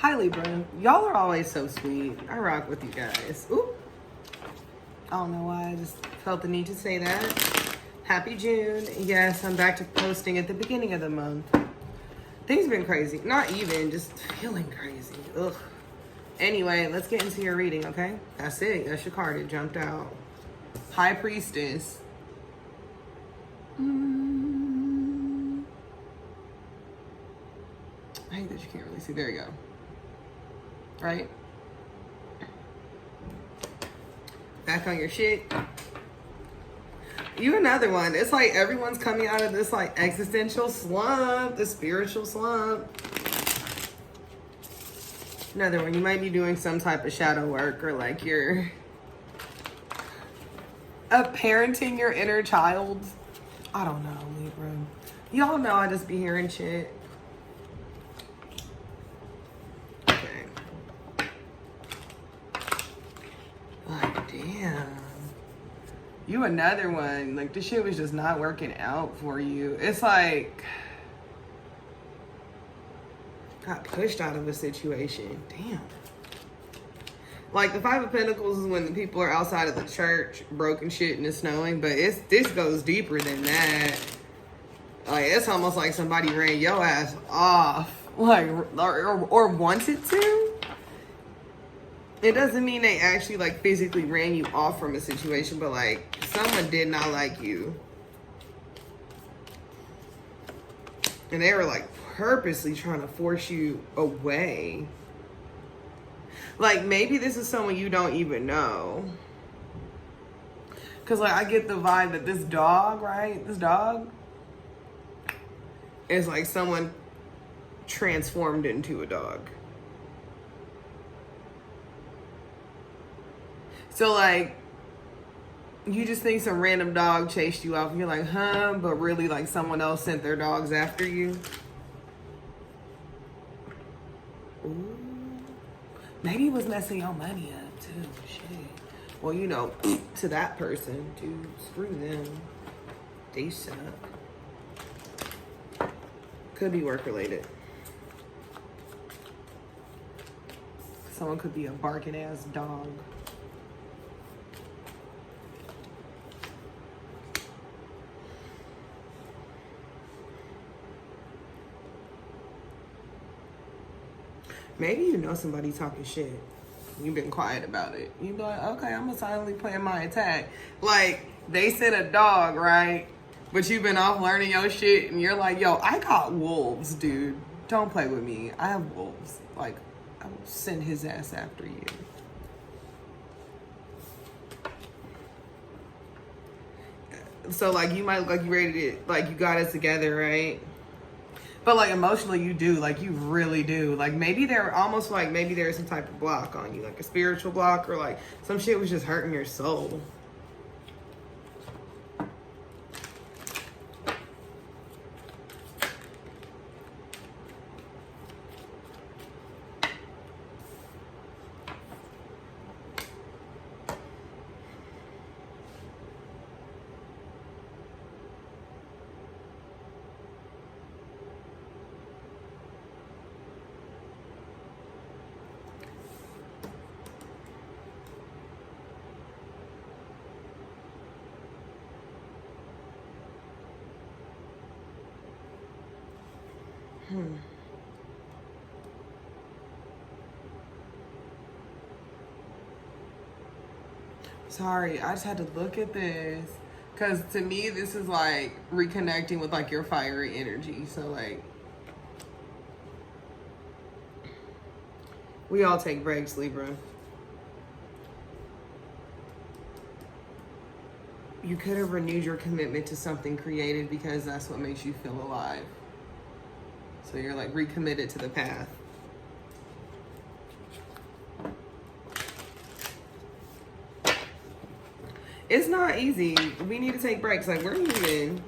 Hi Libra. Y'all are always so sweet. I rock with you guys. Ooh. I don't know why, I just felt the need to say that. Happy June. Yes, I'm back to posting at the beginning of the month. Things have been crazy. Not even, just feeling crazy. Ugh. Anyway, let's get into your reading, okay? That's it. That's your card. It jumped out. High Priestess. I hate that you can't really see. There you go. Right? Back on your shit. You another one. It's like everyone's coming out of this like existential slump, the spiritual slump. Another one. You might be doing some type of shadow work, or like you're parenting your inner child. I don't know, Libra. Y'all know I just be hearing shit. Okay. Like, damn. You another one. Like, this shit was just not working out for you. It's like, got pushed out of a situation. Damn. Like, the Five of Pentacles is when the people are outside of the church, broken shit and it's snowing. But this goes deeper than that. Like, it's almost like somebody ran your ass off. Like, or wanted to. It doesn't mean they actually, like, physically ran you off from a situation, but, like, someone did not like you. And they were, like, purposely trying to force you away. Like, maybe this is someone you don't even know. Because, like, I get the vibe that this dog, right? This dog is, like, someone transformed into a dog. So, like, you just think some random dog chased you off and you're like, huh? But really, like, someone else sent their dogs after you. Ooh. Maybe it was messing your money up, too. Shit. Well, you know, to that person, dude, screw them. They suck. Could be work-related. Someone could be a barking-ass dog. Maybe you know somebody talking shit. You've been quiet about it. You be like, okay, I'm gonna silently plan my attack. Like, they said a dog, right? But you've been off learning your shit and you're like, yo, I got wolves, dude. Don't play with me. I have wolves. Like, I will send his ass after you. So, like, you might look like you ready to, like, you got it together, right? But, like, emotionally, you do. Like, you really do. Like, maybe they're almost like, maybe there's some type of block on you. Like, a spiritual block, or, like, some shit was just hurting your soul. Sorry, I just had to look at this. Because to me, this is like reconnecting with like your fiery energy. So like, we all take breaks, Libra. You could have renewed your commitment to something creative because that's what makes you feel alive. So you're like recommitted to the path. It's not easy. We need to take breaks. Like, we're human.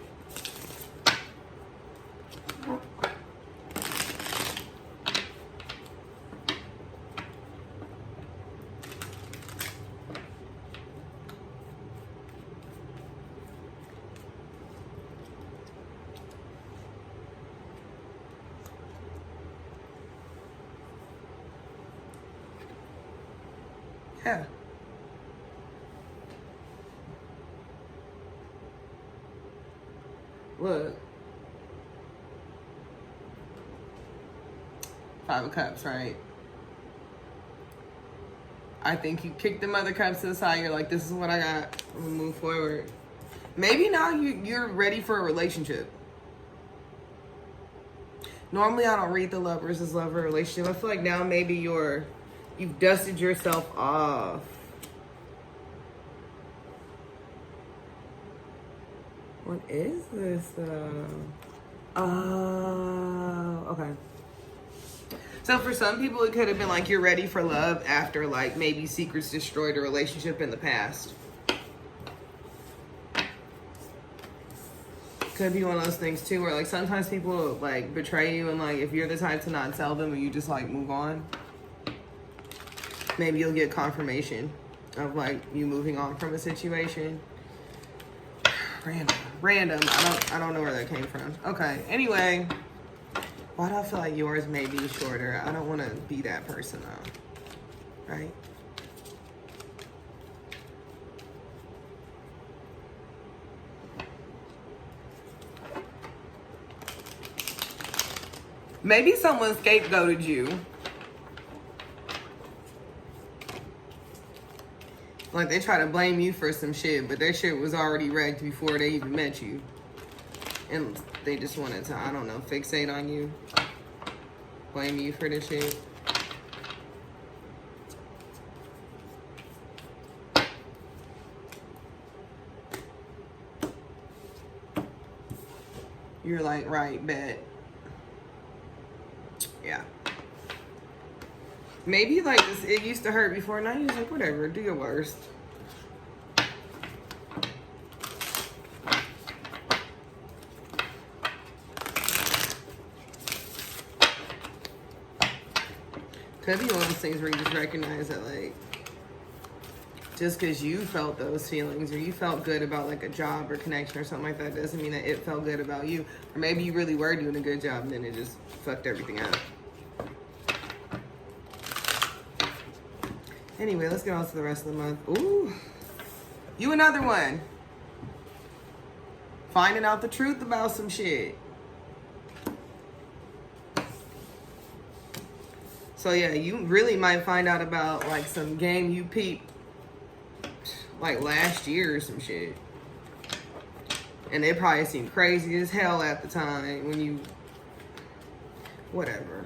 Yeah. Look. 5 of Cups, right? I think you kick them other cups to the side. You're like, this is what I got. I'm gonna move forward. Maybe now you're ready for a relationship. Normally, I don't read the love versus lover relationship. I feel like now maybe you've dusted yourself off. What is this? Oh, okay. So for some people, it could have been like you're ready for love after like maybe secrets destroyed a relationship in the past. Could be one of those things too where like sometimes people like betray you, and like if you're the type to not tell them and you just like move on, maybe you'll get confirmation of like you moving on from a situation. Random. I don't know where that came from. Okay. Anyway, why do I feel like yours may be shorter? I don't want to be that person though. Right? Maybe someone scapegoated you. Like they try to blame you for some shit, but their shit was already wrecked before they even met you. And they just wanted to, I don't know, fixate on you. Blame you for the shit. You're like, right, bet. Yeah. Maybe like this, it used to hurt before, now you're just like, whatever, do your worst. Could be one of those things where you just recognize that like, just because you felt those feelings or you felt good about like a job or connection or something like that doesn't mean that it felt good about you. Or maybe you really were doing a good job and then it just fucked everything up. Anyway, let's get on to the rest of the month. Ooh. You another one. Finding out the truth about some shit. So yeah, you really might find out about like some game you peeped like last year or some shit. And it probably seemed crazy as hell at the time when you, whatever.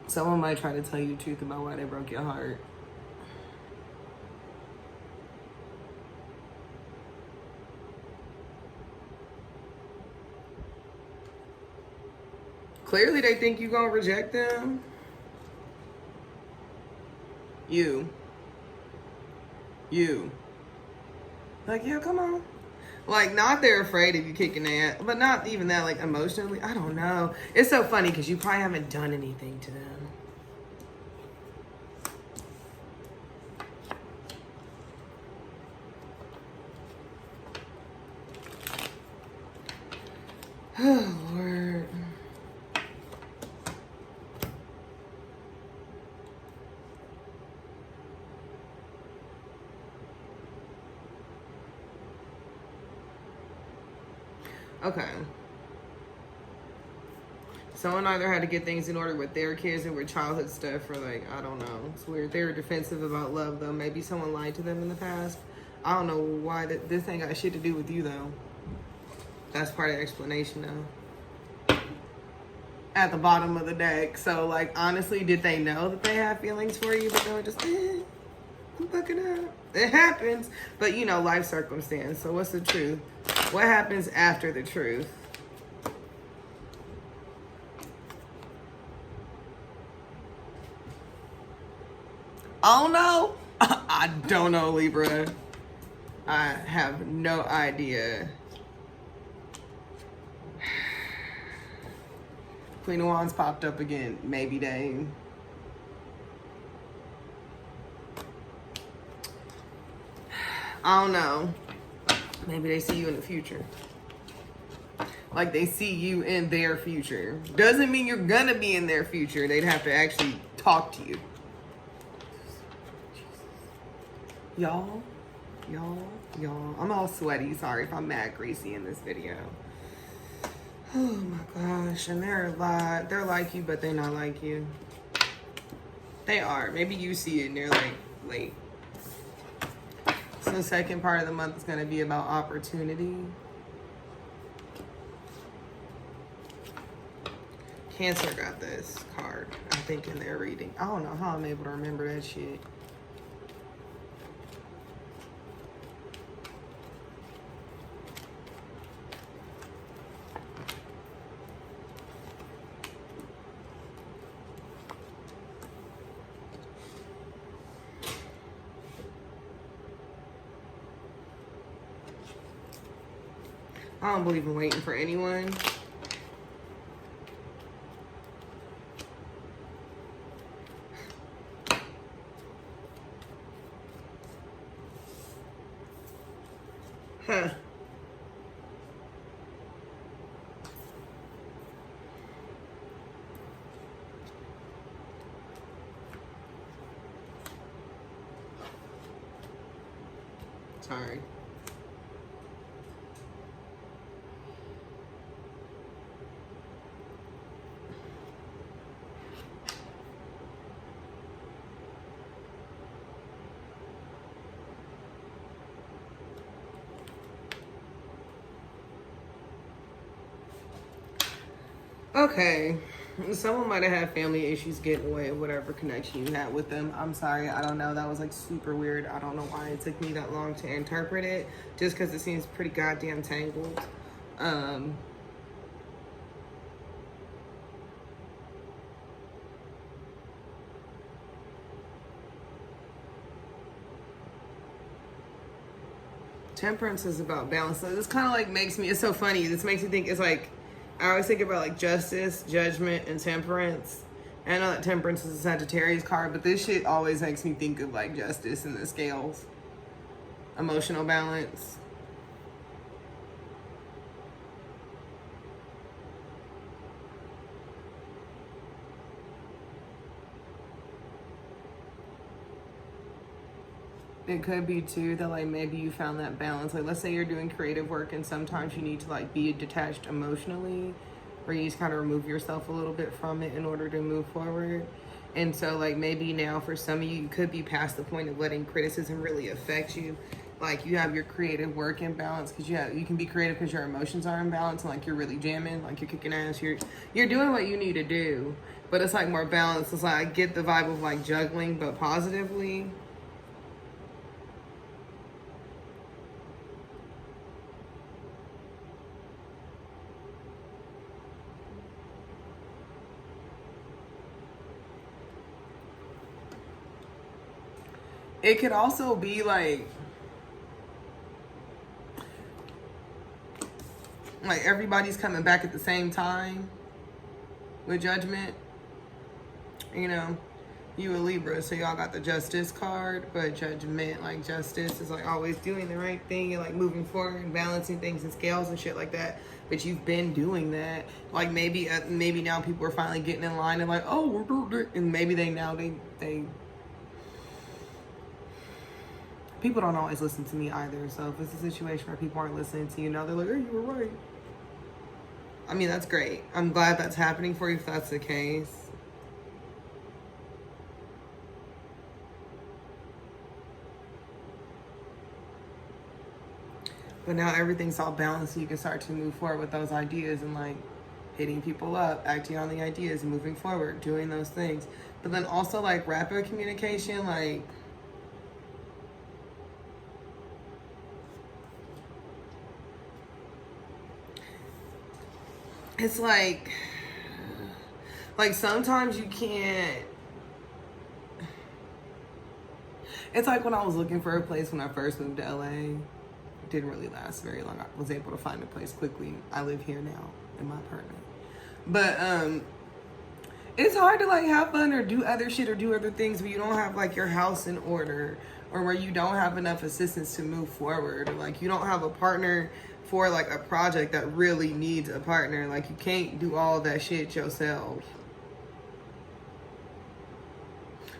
Someone might try to tell you the truth about why they broke your heart. Clearly they think you gonna reject them. You. Like, yeah, come on. Like, not they're afraid of you kicking their ass, but not even that, like, emotionally. I don't know. It's so funny because you probably haven't done anything to them. Oh, Lord. Okay. Someone either had to get things in order with their kids or with childhood stuff, or like, I don't know. It's weird. They were defensive about love, though. Maybe someone lied to them in the past. I don't know why. This ain't got shit to do with you, though. That's part of the explanation, though. At the bottom of the deck. So, like, honestly, did they know that they have feelings for you, but they were just, I'm fucking up. It happens. But, you know, life circumstance. So what's the truth? What happens after the truth? I don't know. I don't know, Libra. I have no idea. Queen of Wands popped up again. Maybe they... I don't know. Maybe they see you in the future. Like they see you in their future. Doesn't mean you're gonna be in their future. They'd have to actually talk to you. Y'all. I'm all sweaty. Sorry if I'm mad greasy in this video. Oh my gosh. And they're a lot. They're like you, but they're not like you. They are. Maybe you see it and they're like late. So the second part of the month is going to be about opportunity. Cancer got this card, I think, in their reading. I don't know how I'm able to remember that shit. I don't believe in waiting for anyone. Huh. Sorry. Okay, someone might have had family issues getting away of whatever connection you had with them. I'm sorry, I don't know. That was like super weird. I don't know why it took me that long to interpret it, just because it seems pretty goddamn tangled. Temperance is about balance. So this kind of like makes me, it's so funny. This makes me think it's like, I always think about like justice, judgment, and temperance. And I know that temperance is a Sagittarius card, but this shit always makes me think of like justice and the scales. Emotional balance. It could be too that like maybe you found that balance. Like let's say you're doing creative work and sometimes you need to like be detached emotionally, where you just kind of remove yourself a little bit from it in order to move forward. And so like maybe now for some of you, you could be past the point of letting criticism really affect you. Like you have your creative work in balance because you can be creative because your emotions are in balance and like you're really jamming, like you're kicking ass, you're doing what you need to do. But it's like more balanced. It's like I get the vibe of like juggling but positively. It could also be like everybody's coming back at the same time with judgment. You know, you a Libra, so y'all got the justice card, but judgment, like justice is like always doing the right thing and like moving forward and balancing things and scales and shit like that. But you've been doing that. Like maybe now people are finally getting in line and like, oh, we're doing it. And maybe they people don't always listen to me either. So if it's a situation where people aren't listening to you now, they're like, oh, you were right. I mean, that's great. I'm glad that's happening for you if that's the case. But now everything's all balanced, so you can start to move forward with those ideas and like hitting people up, acting on the ideas and moving forward, doing those things. But then also like rapid communication, like it's like sometimes you can't. It's like when I was looking for a place when I first moved to LA. It didn't really last very long. I was able to find a place quickly. I live here now in my apartment. But it's hard to like have fun or do other shit or do other things when you don't have like your house in order or where you don't have enough assistance to move forward, or like you don't have a partner for like a project that really needs a partner. Like you can't do all that shit yourself.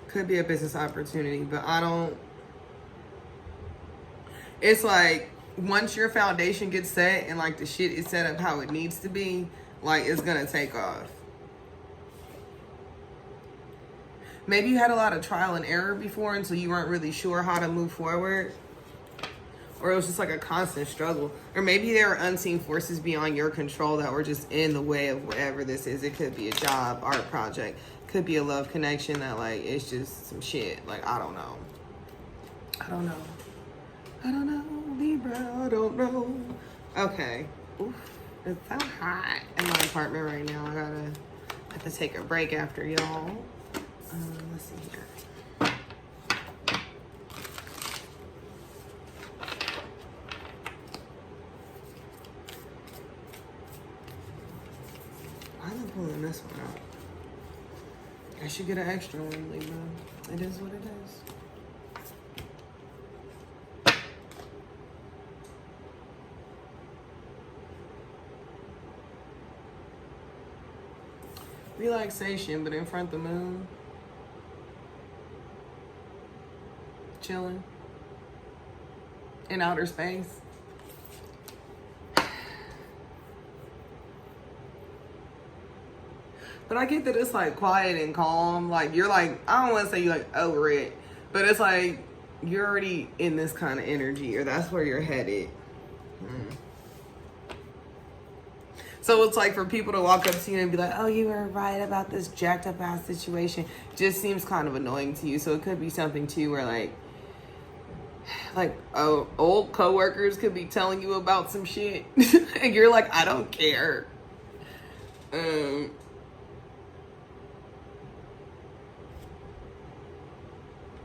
Could be a business opportunity, but I don't. It's like once your foundation gets set and like the shit is set up how it needs to be, like it's gonna take off. Maybe you had a lot of trial and error before, and so you weren't really sure how to move forward. Or it was just like a constant struggle. Or maybe there were unseen forces beyond your control that were just in the way of whatever this is. It could be a job, art project. Could be a love connection that like, it's just some shit. Like, I don't know. I don't know, Libra, I don't know. Okay. Oof. It's so hot in my apartment right now. I have to take a break after y'all. Let's see here. I'm pulling this one out. I should get an extra one, Libra. It is what it is. Relaxation, but in front of the moon. Chilling. In outer space. But I get that it's like quiet and calm. Like you're like, I don't want to say you're like over it, but it's like you're already in this kind of energy, or that's where you're headed. So it's like for people to walk up to you and be like, oh, you were right about this jacked up ass situation, just seems kind of annoying to you. So it could be something too where old coworkers could be telling you about some shit and you're like, I don't care.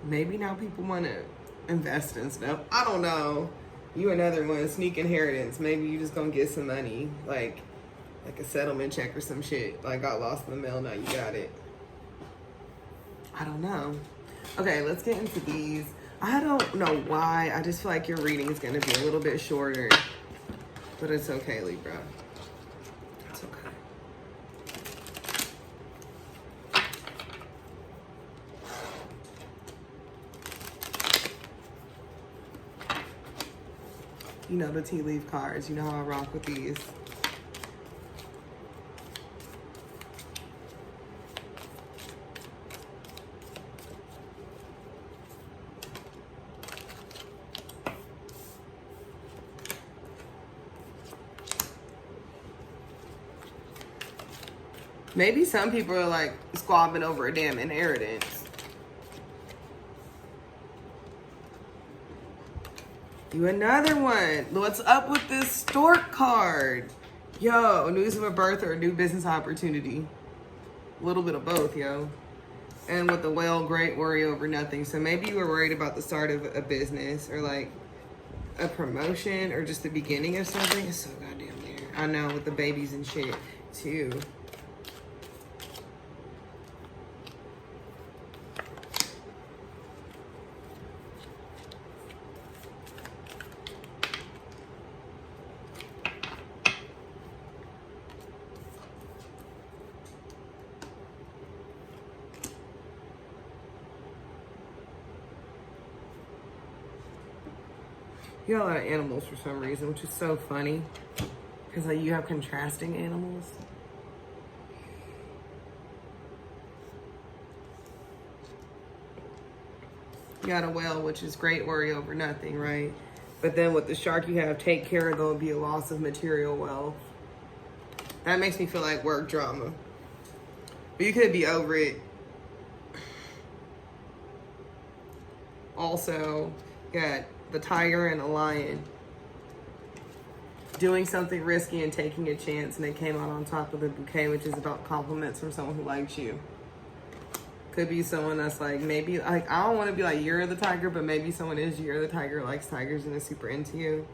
Maybe now people want to invest in stuff. I don't know. You another one, sneak inheritance. Maybe you just gonna get some money, like a settlement check or some shit. Like got lost in the mail, now you got it. I don't know. Okay, let's get into these. I don't know why. I just feel like your reading is gonna be a little bit shorter. But it's okay, Libra. It's okay. You know the tea leaf cards. You know how I rock with these. Maybe some people are like squabbling over a damn inheritance. You another one. What's up with this stork card? Yo, news of a birth or a new business opportunity. A little bit of both, yo. And with the whale, great worry over nothing. So maybe you were worried about the start of a business or like a promotion or just the beginning of something. It's so goddamn weird. I know, with the babies and shit too. You got a lot of animals for some reason, which is so funny. Because like you have contrasting animals. You got a whale, which is great worry over nothing, right? But then with the shark you have take care, there'll be a loss of material wealth. That makes me feel like work drama. But you could be over it. Also, you got the tiger and a lion doing something risky and taking a chance, and they came out on top of the bouquet, which is about compliments from someone who likes you. Could be someone that's like, maybe like, I don't want to be like you're the tiger, but maybe someone is you're the tiger, likes tigers and is super into you.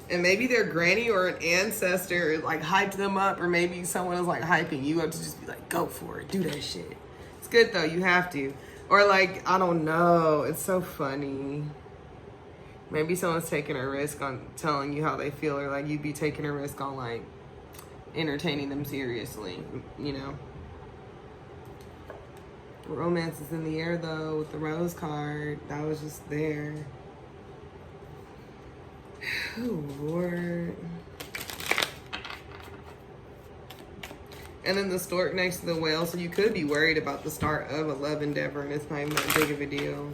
And maybe their granny or an ancestor like hyped them up, or maybe someone is like hyping you up to just be like, go for it, do that shit. It's good though, you have to. Or like, I don't know. It's so funny. Maybe someone's taking a risk on telling you how they feel, or like you'd be taking a risk on like entertaining them seriously, you know? Romance is in the air though with the rose card. That was just there. Oh, Lord. And then the stork next to the whale, so you could be worried about the start of a love endeavor, and it's not even that big of a deal.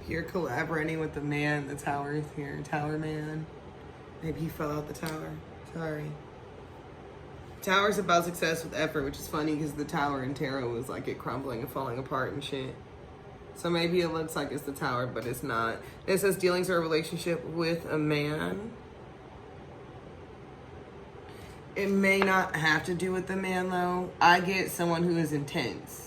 You're collaborating with the man, the tower is here, tower man. Maybe he fell out the tower. Sorry. Tower's about success with effort, which is funny because the tower in tarot was like it crumbling and falling apart and shit. So maybe it looks like it's the tower, but it's not. It says dealings or a relationship with a man. It may not have to do with the man though. I get someone who is intense.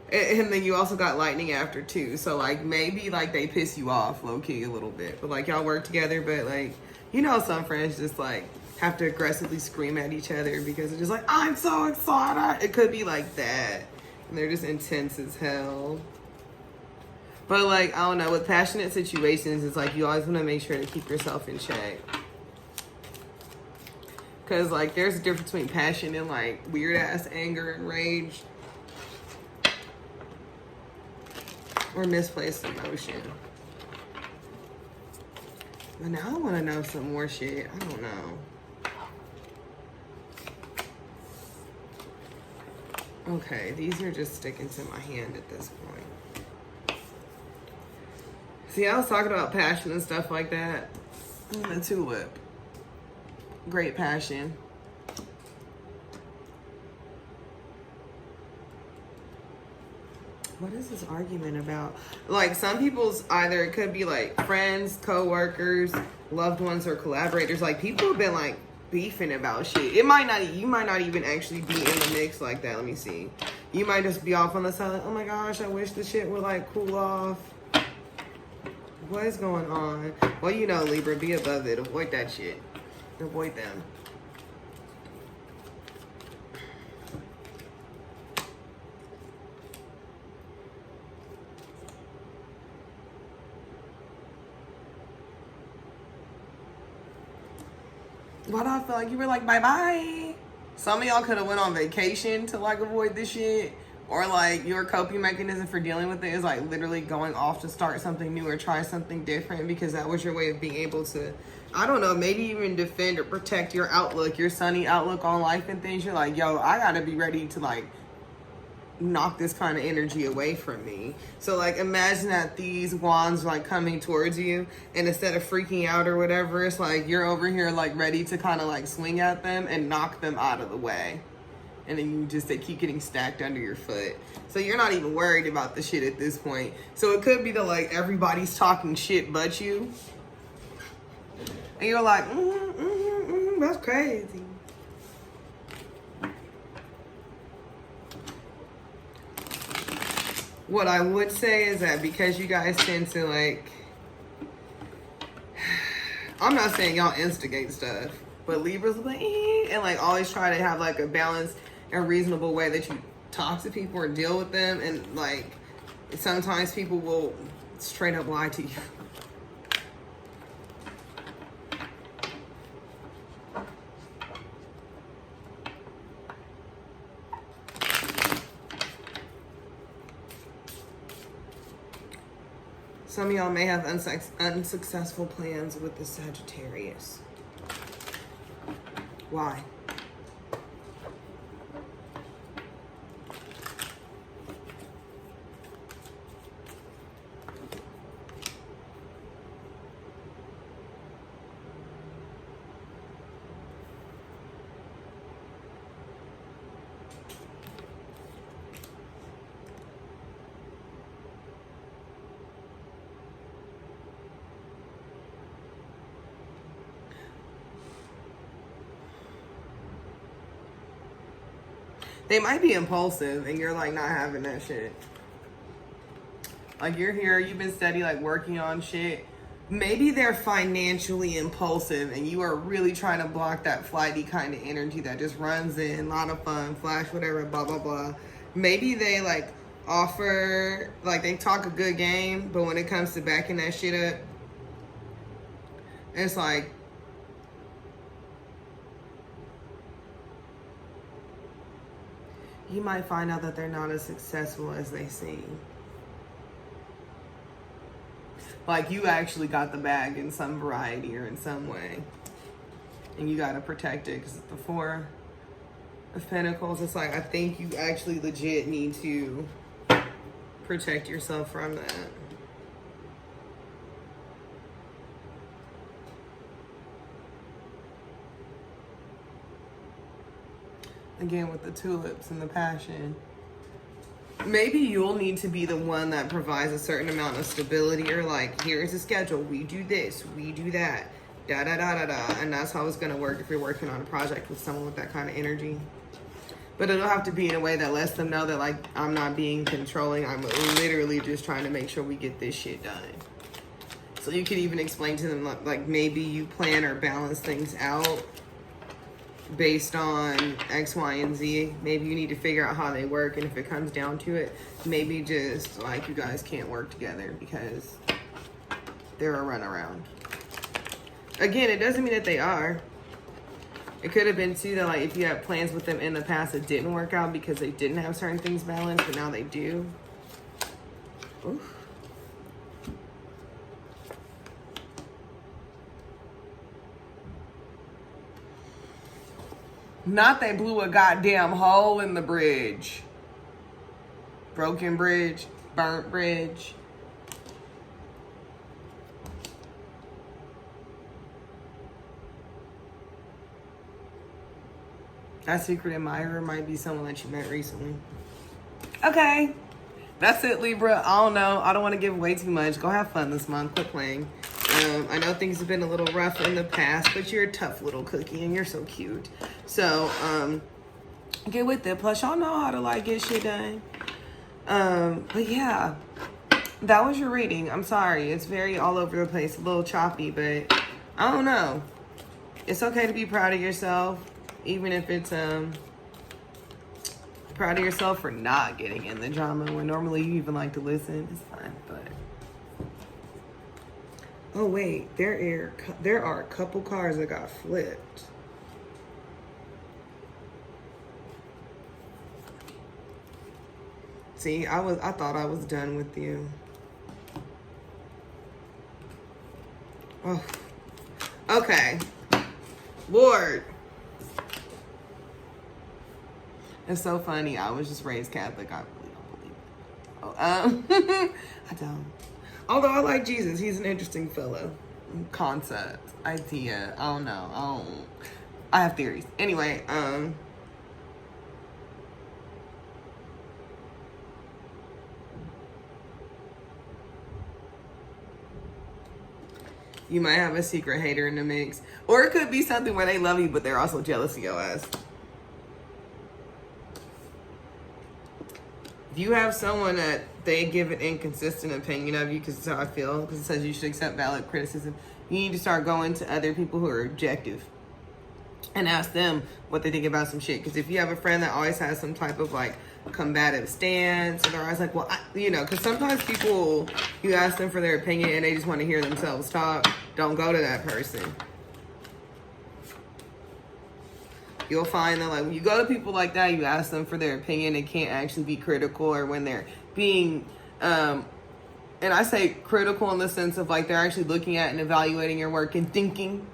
And then you also got lightning after too. So like maybe like they piss you off low key a little bit. But like y'all work together, but like, you know, some friends just like have to aggressively scream at each other because it's just like, I'm so excited. It could be like that. And they're just intense as hell. But like, I don't know, with passionate situations, it's like you always want to make sure to keep yourself in check. Because like there's a difference between passion and like weird ass anger and rage. Or misplaced emotion. But now I want to know some more shit. I don't know. Okay, these are just sticking to my hand at this point. See, I was talking about passion and stuff like that. The tulip. Great passion. What is this argument about? Like some people's either it could be like friends, co-workers, loved ones, or collaborators. Like people have been like beefing about shit. It might not, you might not even actually be in the mix like that. Let me see. You might just be off on the side like, oh my gosh, I wish the shit would like cool off. What is going on? Well, you know, Libra, be above it. Avoid that shit. Avoid them. Why do I feel like you were like, bye-bye? Some of y'all could have went on vacation to like avoid this shit. Or like your coping mechanism for dealing with it is like literally going off to start something new or try something different because that was your way of being able to, I don't know, maybe even defend or protect your outlook, your sunny outlook on life and things. You're like, yo, I gotta be ready to like knock this kind of energy away from me. So like imagine that these wands are like coming towards you, and instead of freaking out or whatever, it's like you're over here like ready to kind of like swing at them and knock them out of the way, and then they keep getting stacked under your foot. So you're not even worried about the shit at this point. So it could be that like everybody's talking shit but you, and you're like that's crazy. What I would say is that because you guys tend to like, I'm not saying y'all instigate stuff, but Libras like, and like always try to have like a balanced and reasonable way that you talk to people or deal with them. And like, sometimes people will straight up lie to you. Some of y'all may have unsuccessful plans with the Sagittarius. Why? They might be impulsive and you're like not having that shit. Like you're here, you've been steady like working on shit. Maybe they're financially impulsive and you are really trying to block that flighty kind of energy that just runs in, a lot of fun, flash, whatever, blah, blah, blah. Maybe they like offer, like they talk a good game, but when it comes to backing that shit up, it's like, you might find out that they're not as successful as they seem. Like you actually got the bag in some variety or in some way. And you got to protect it because it's the Four of Pentacles. It's like, I think you actually legit need to protect yourself from that. Again, with the tulips and the passion. Maybe you'll need to be the one that provides a certain amount of stability, or like, here's a schedule. We do this, we do that, da da da da da. And that's how it's going to work if you're working on a project with someone with that kind of energy. But it'll have to be in a way that lets them know that, like, I'm not being controlling. I'm literally just trying to make sure we get this shit done. So you could even explain to them, like maybe you plan or balance things out based on X, Y, and Z. Maybe you need to figure out how they work, and if it comes down to it, maybe just like you guys can't work together because they're a runaround. Again, it doesn't mean that they are. It could have been too that like if you had plans with them in the past that didn't work out because they didn't have certain things balanced, but now they do. Oof. Not they blew a goddamn hole in the bridge. Broken bridge, burnt bridge. That secret admirer might be someone that you met recently. Okay. That's it, Libra. I don't know. I don't want to give away too much. Go have fun this month. Quit playing. I know things have been a little rough in the past, but you're a tough little cookie and you're so cute. So, get with it. Plus, y'all know how to like get shit done. But yeah, that was your reading. I'm sorry. It's very all over the place, a little choppy, but I don't know. It's okay to be proud of yourself, even if it's, proud of yourself for not getting in the drama when normally you even like to listen. It's fine, but. Oh wait, there are a couple cards that got flipped. See, I thought I was done with you. Oh. Okay. Lord. It's so funny. I was just raised Catholic. I really don't believe it. I don't. Although I like Jesus. He's an interesting fellow. Concept. Idea. I don't know. I have theories. Anyway, you might have a secret hater in the mix. Or it could be something where they love you, but they're also jealous of your ass. If you have someone that they give an inconsistent opinion of you, because that's how I feel, because it says you should accept valid criticism, you need to start going to other people who are objective and ask them what they think about some shit. Because if you have a friend that always has some type of like combative stance, and they're always like, well, because sometimes people, you ask them for their opinion and they just want to hear themselves talk, don't go to that person. You'll find that like when you go to people like that, you ask them for their opinion, they can't actually be critical, or when they're being, and I say critical in the sense of like they're actually looking at and evaluating your work and thinking,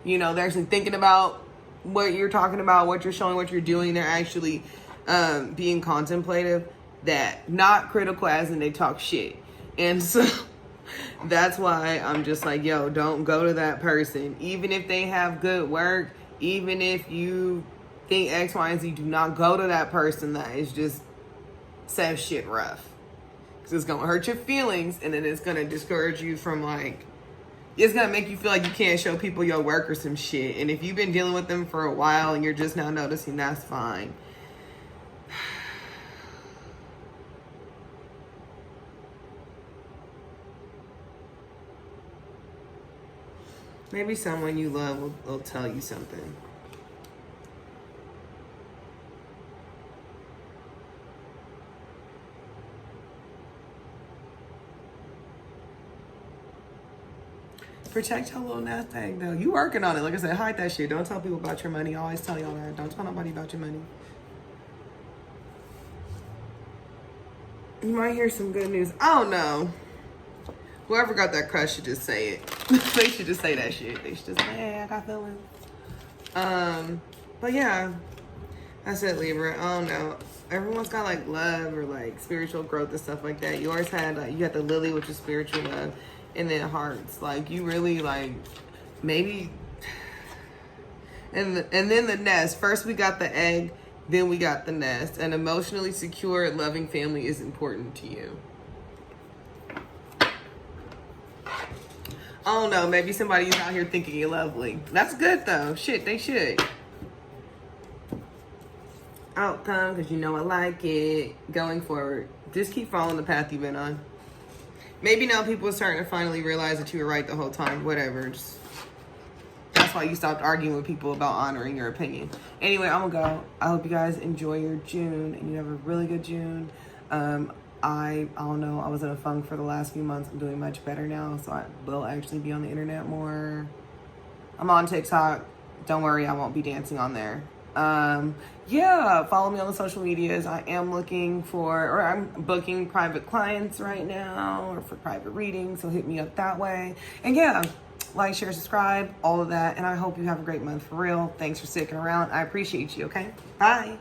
they're actually thinking about what you're talking about, what you're showing, what you're doing. They're actually being contemplative, that not critical as in they talk shit. And so that's why I'm just like, yo, don't go to that person. Even if they have good work, even if you think X, Y, and Z, do not go to that person that is just says shit rough. Because it's going to hurt your feelings, and then it's going to discourage you from like, it's going to make you feel like you can't show people your work or some shit. And if you've been dealing with them for a while and you're just now noticing, that's fine. Maybe someone you love will tell you something. Protect your little nest egg, though. You working on it. Like I said, hide that shit. Don't tell people about your money. I always tell y'all that. Don't tell nobody about your money. You might hear some good news. I don't know. Whoever got that crush should just say it. They should just say that shit. They should just say, hey, I got feelings. But yeah, that's it, Libra. I don't know. Everyone's got like love or like spiritual growth and stuff like that. Yours had like, you had the lily, which is spiritual love, and then hearts. Like you really like maybe, and then the nest. First we got the egg, then we got the nest. An emotionally secure, loving family is important to you. I don't know. Maybe somebody's out here thinking you're lovely. That's good though. Shit, they should. Outcome, because you know I like it. Going forward, just keep following the path you've been on. Maybe now people are starting to finally realize that you were right the whole time. Whatever. That's why you stopped arguing with people about honoring your opinion. Anyway, I'm gonna go. I hope you guys enjoy your June and you have a really good June. I don't know. I was in a funk for the last few months. I'm doing much better now, so I will actually be on the internet more. I'm on TikTok. Don't worry, I won't be dancing on there. Yeah, follow me on the social medias. I am looking for, or I'm booking private clients right now, or for private readings, so hit me up that way. And yeah, like, share, subscribe, all of that. And I hope you have a great month for real. Thanks for sticking around. I appreciate you, okay? Bye.